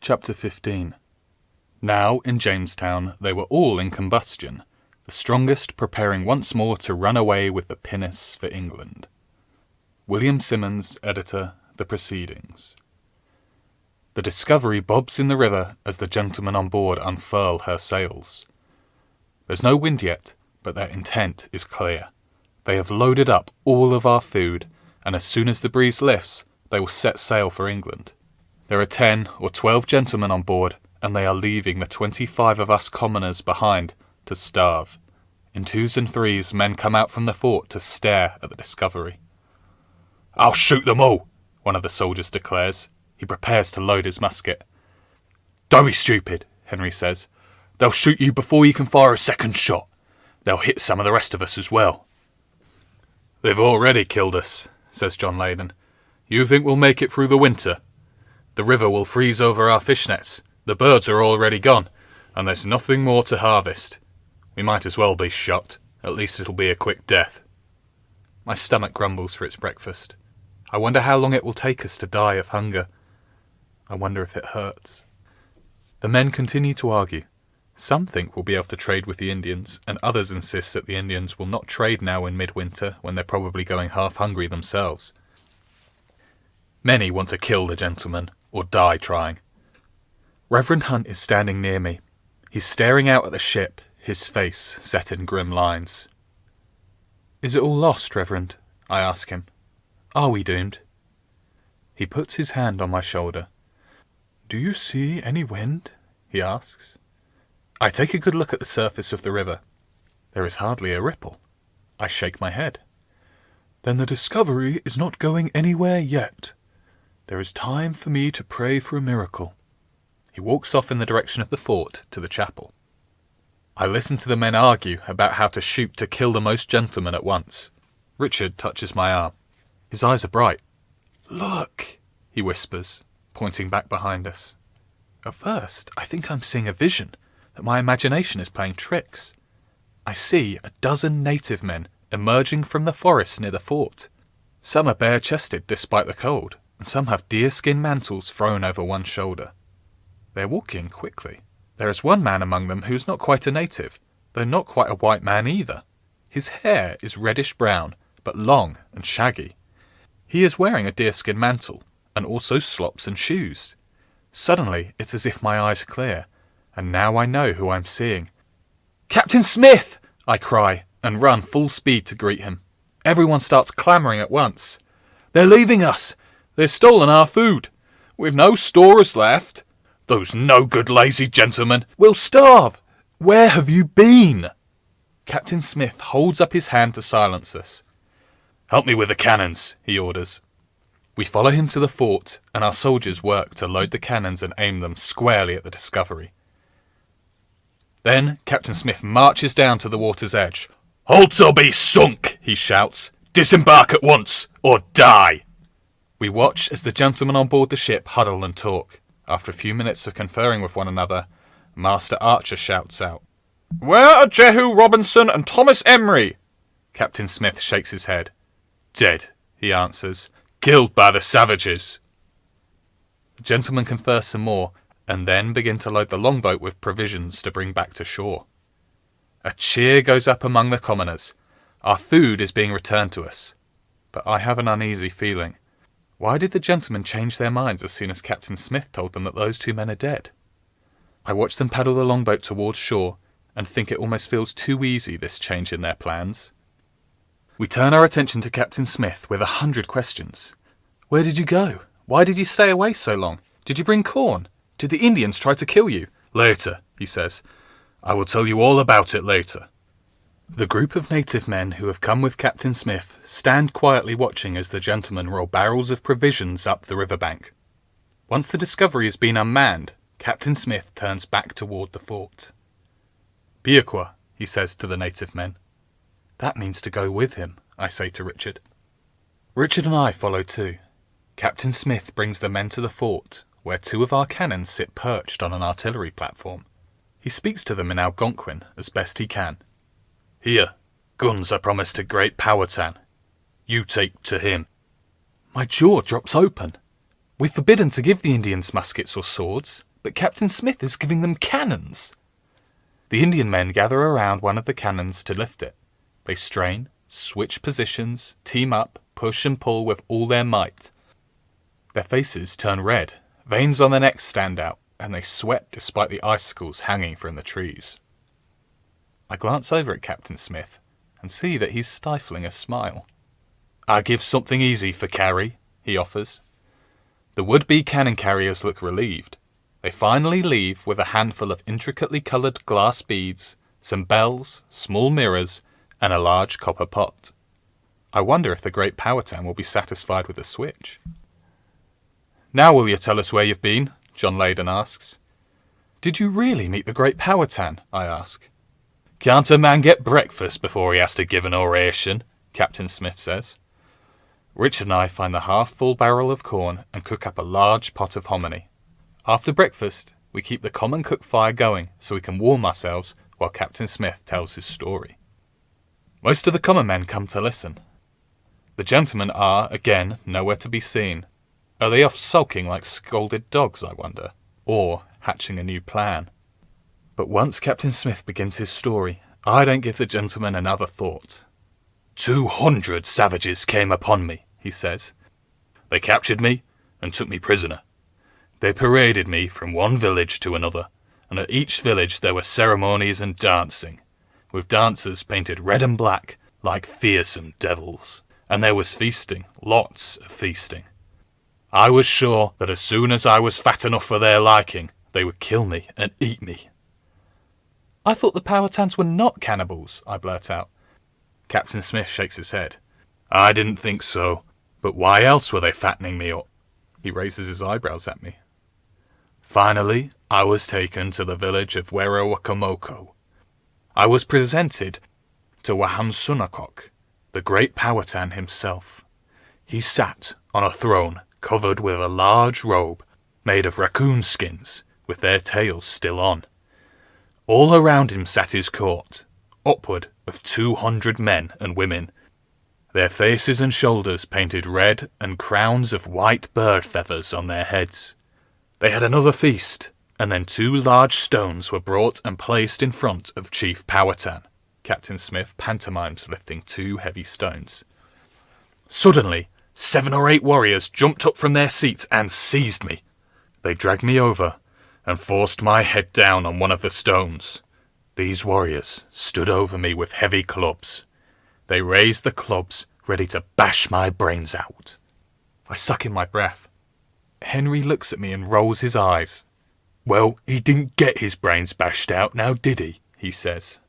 Chapter 15. Now, in Jamestown, they were all in combustion, the strongest preparing once more to run away with the pinnace for England. William Simmons, editor, The Proceedings. The Discovery bobs in the river as the gentlemen on board unfurl her sails. There's no wind yet, but their intent is clear. They have loaded up all of our food, and as soon as the breeze lifts, they will set sail for England. There are 10 or 12 gentlemen on board, and they are leaving the 25 of us commoners behind to starve. In 2s and 3s, men come out from the fort to stare at the Discovery. "I'll shoot them all," one of the soldiers declares. He prepares to load his musket. "Don't be stupid," Henry says. "They'll shoot you before you can fire a second shot. They'll hit some of the rest of us as well." "They've already killed us," says John Leyden. "You think we'll make it through the winter? The river will freeze over our fish nets. The birds are already gone, and there's nothing more to harvest. We might as well be shot. At least it'll be a quick death." My stomach grumbles for its breakfast. I wonder how long it will take us to die of hunger. I wonder if it hurts. The men continue to argue. Some think we'll be able to trade with the Indians, and others insist that the Indians will not trade now in midwinter when they're probably going half hungry themselves. Many want to kill the gentleman, or die trying. Reverend Hunt is standing near me. He's staring out at the ship, his face set in grim lines. "Is it all lost, Reverend?" I ask him. "Are we doomed?" He puts his hand on my shoulder. "Do you see any wind?" he asks. I take a good look at the surface of the river. There is hardly a ripple. I shake my head. "Then the Discovery is not going anywhere yet. There is time for me to pray for a miracle." He walks off in the direction of the fort to the chapel. I listen to the men argue about how to shoot to kill the most gentlemen at once. Richard touches my arm. His eyes are bright. "Look," he whispers, pointing back behind us. At first, I think I'm seeing a vision, that my imagination is playing tricks. I see a dozen native men emerging from the forest near the fort. Some are bare-chested despite the cold, and some have deerskin mantles thrown over one shoulder. They're walking quickly. There is one man among them who's not quite a native, though not quite a white man either. His hair is reddish-brown, but long and shaggy. He is wearing a deerskin mantle, and also slops and shoes. Suddenly, it's as if my eyes clear, and now I know who I'm seeing. "Captain Smith!" I cry, and run full speed to greet him. Everyone starts clamouring at once. "They're leaving us! They've stolen our food! We've no stores left! Those no-good lazy gentlemen! We'll starve! Where have you been?" Captain Smith holds up his hand to silence us. "Help me with the cannons," he orders. We follow him to the fort, and our soldiers work to load the cannons and aim them squarely at the Discovery. Then Captain Smith marches down to the water's edge. "Halt or be sunk!" he shouts. "Disembark at once, or die!" We watch as the gentlemen on board the ship huddle and talk. After a few minutes of conferring with one another, Master Archer shouts out, "Where are Jehu Robinson and Thomas Emery?" Captain Smith shakes his head. "Dead," he answers. "Killed by the savages." The gentlemen confer some more, and then begin to load the longboat with provisions to bring back to shore. A cheer goes up among the commoners. Our food is being returned to us. But I have an uneasy feeling. Why did the gentlemen change their minds as soon as Captain Smith told them that those 2 men are dead? I watch them paddle the longboat towards shore, and think it almost feels too easy, this change in their plans. We turn our attention to Captain Smith with 100 questions. "Where did you go? Why did you stay away so long? Did you bring corn? Did the Indians try to kill you?" "Later," he says. "I will tell you all about it later." The group of native men who have come with Captain Smith stand quietly watching as the gentlemen roll barrels of provisions up the riverbank. Once the Discovery has been unmanned, Captain Smith turns back toward the fort. "Piaqua," he says to the native men. "That means to go with him," I say to Richard. Richard and I follow too. Captain Smith brings the men to the fort, where 2 of our cannons sit perched on an artillery platform. He speaks to them in Algonquin as best he can. "Here, guns are promised to Great Powhatan. You take to him." My jaw drops open. We're forbidden to give the Indians muskets or swords, But Captain Smith is giving them cannons. The Indian men gather around one of the cannons to lift it. They strain, switch positions, team up, push and pull with all their might. Their faces turn red, veins on their necks stand out, and they sweat despite the icicles hanging from the trees. I glance over at Captain Smith and see that he's stifling a smile. "I give something easy for carry," he offers. The would-be cannon carriers look relieved. They finally leave with a handful of intricately coloured glass beads, some bells, small mirrors, and a large copper pot. I wonder if the Great Powhatan will be satisfied with the switch. "Now will you tell us where you've been?" John Leyden asks. "Did you really meet the Great Powhatan?" I ask. "Can't a man get breakfast before he has to give an oration?" Captain Smith says. Richard and I find the half-full barrel of corn and cook up a large pot of hominy. After breakfast, we keep the common cook fire going so we can warm ourselves while Captain Smith tells his story. Most of the common men come to listen. The gentlemen are, again, nowhere to be seen. Are they off sulking like scolded dogs, I wonder? Or hatching a new plan? But once Captain Smith begins his story, I don't give the gentleman another thought. 200 savages came upon me, he says. They captured me and took me prisoner. They paraded me from one village to another, and at each village there were ceremonies and dancing, with dancers painted red and black like fearsome devils. And there was feasting, lots of feasting. I was sure that as soon as I was fat enough for their liking, they would kill me and eat me. "I thought the Powhatans were not cannibals," I blurt out. Captain Smith shakes his head. "I didn't think so, but why else were they fattening me up?" He raises his eyebrows at me. "Finally, I was taken to the village of Werowocomoco. I was presented to Wahunsonacock, the great Powhatan himself. He sat on a throne covered with a large robe made of raccoon skins, with their tails still on. All around him sat his court, upward of 200 men and women, their faces and shoulders painted red and crowns of white bird feathers on their heads. They had another feast, and then 2 large stones were brought and placed in front of Chief Powhatan." Captain Smith pantomimes lifting 2 heavy stones. "Suddenly, 7 or 8 warriors jumped up from their seats and seized me. They dragged me over and forced my head down on one of the stones. These warriors stood over me with heavy clubs. They raised the clubs, ready to bash my brains out." I suck in my breath. Henry looks at me and rolls his eyes. "Well, he didn't get his brains bashed out now, did he?" he says.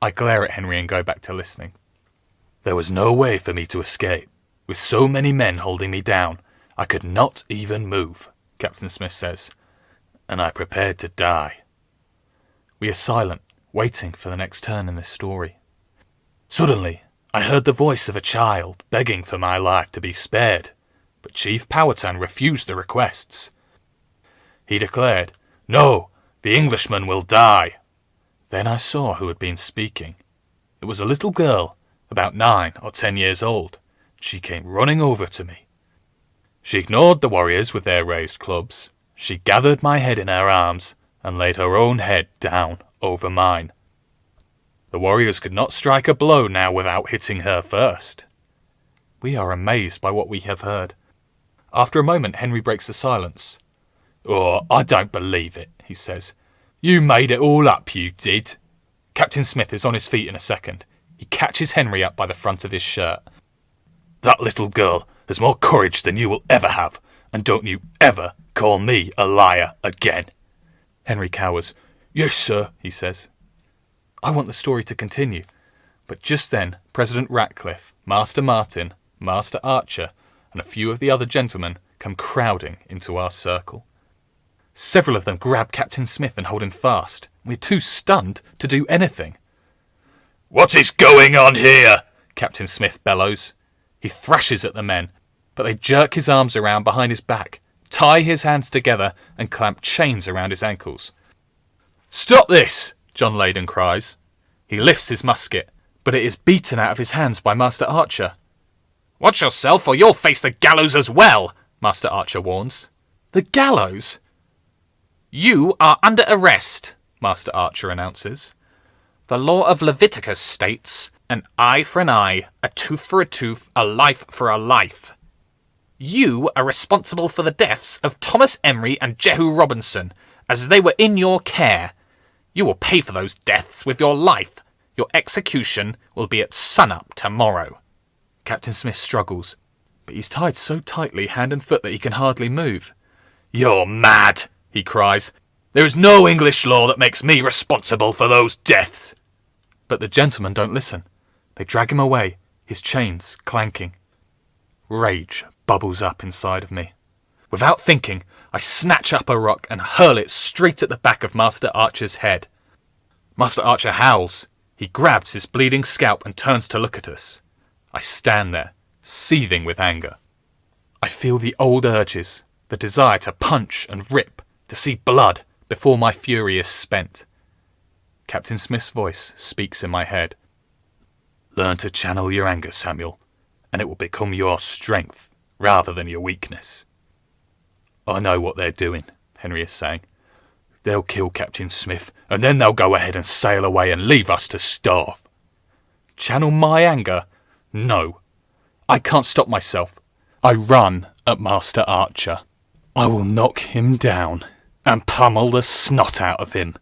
I glare at Henry and go back to listening. "There was no way for me to escape. With so many men holding me down, I could not even move," Captain Smith says, "and I prepared to die." We are silent, waiting for the next turn in this story. "Suddenly, I heard the voice of a child begging for my life to be spared, but Chief Powhatan refused the requests. He declared, 'No, the Englishman will die.' Then I saw who had been speaking. It was a little girl, about 9 or 10 years old. She came running over to me. She ignored the warriors with their raised clubs. She gathered my head in her arms and laid her own head down over mine. The warriors could not strike a blow now without hitting her first." We are amazed by what we have heard. After a moment, Henry breaks the silence. "Oh, I don't believe it," he says. "You made it all up, you did." Captain Smith is on his feet in a second. He catches Henry up by the front of his shirt. "That little girl has more courage than you will ever have, and don't you ever call me a liar again." Henry cowers. "Yes, sir," he says. I want the story to continue, but just then President Ratcliffe, Master Martin, Master Archer, and a few of the other gentlemen come crowding into our circle. Several of them grab Captain Smith and hold him fast. We're too stunned to do anything. "What is going on here?" Captain Smith bellows. He thrashes at the men, but they jerk his arms around behind his back, tie his hands together, and clamp chains around his ankles. "Stop this!" John Leyden cries. He lifts his musket, but it is beaten out of his hands by Master Archer. "Watch yourself or you'll face the gallows as well," Master Archer warns. "The gallows?" You are under arrest, Master Archer announces. The law of Leviticus states, an eye for an eye, a tooth for a tooth, a life for a life. You are responsible for the deaths of Thomas Emery and Jehu Robinson, as they were in your care. You will pay for those deaths with your life. Your execution will be at sunup tomorrow. Captain Smith struggles, but he's tied so tightly hand and foot that he can hardly move. You're mad, he cries. There is no English law that makes me responsible for those deaths. But the gentlemen don't listen. They drag him away, his chains clanking. Rage bubbles up inside of me. Without thinking, I snatch up a rock and hurl it straight at the back of Master Archer's head. Master Archer howls. He grabs his bleeding scalp and turns to look at us. I stand there, seething with anger. I feel the old urges, the desire to punch and rip, to see blood before my fury is spent. Captain Smith's voice speaks in my head. Learn to channel your anger, Samuel, and it will become your strength rather than your weakness. I know what they're doing, Henry is saying. They'll kill Captain Smith, and then they'll go ahead and sail away and leave us to starve. Channel my anger? No. I can't stop myself. I run at Master Archer. I will knock him down and pummel the snot out of him.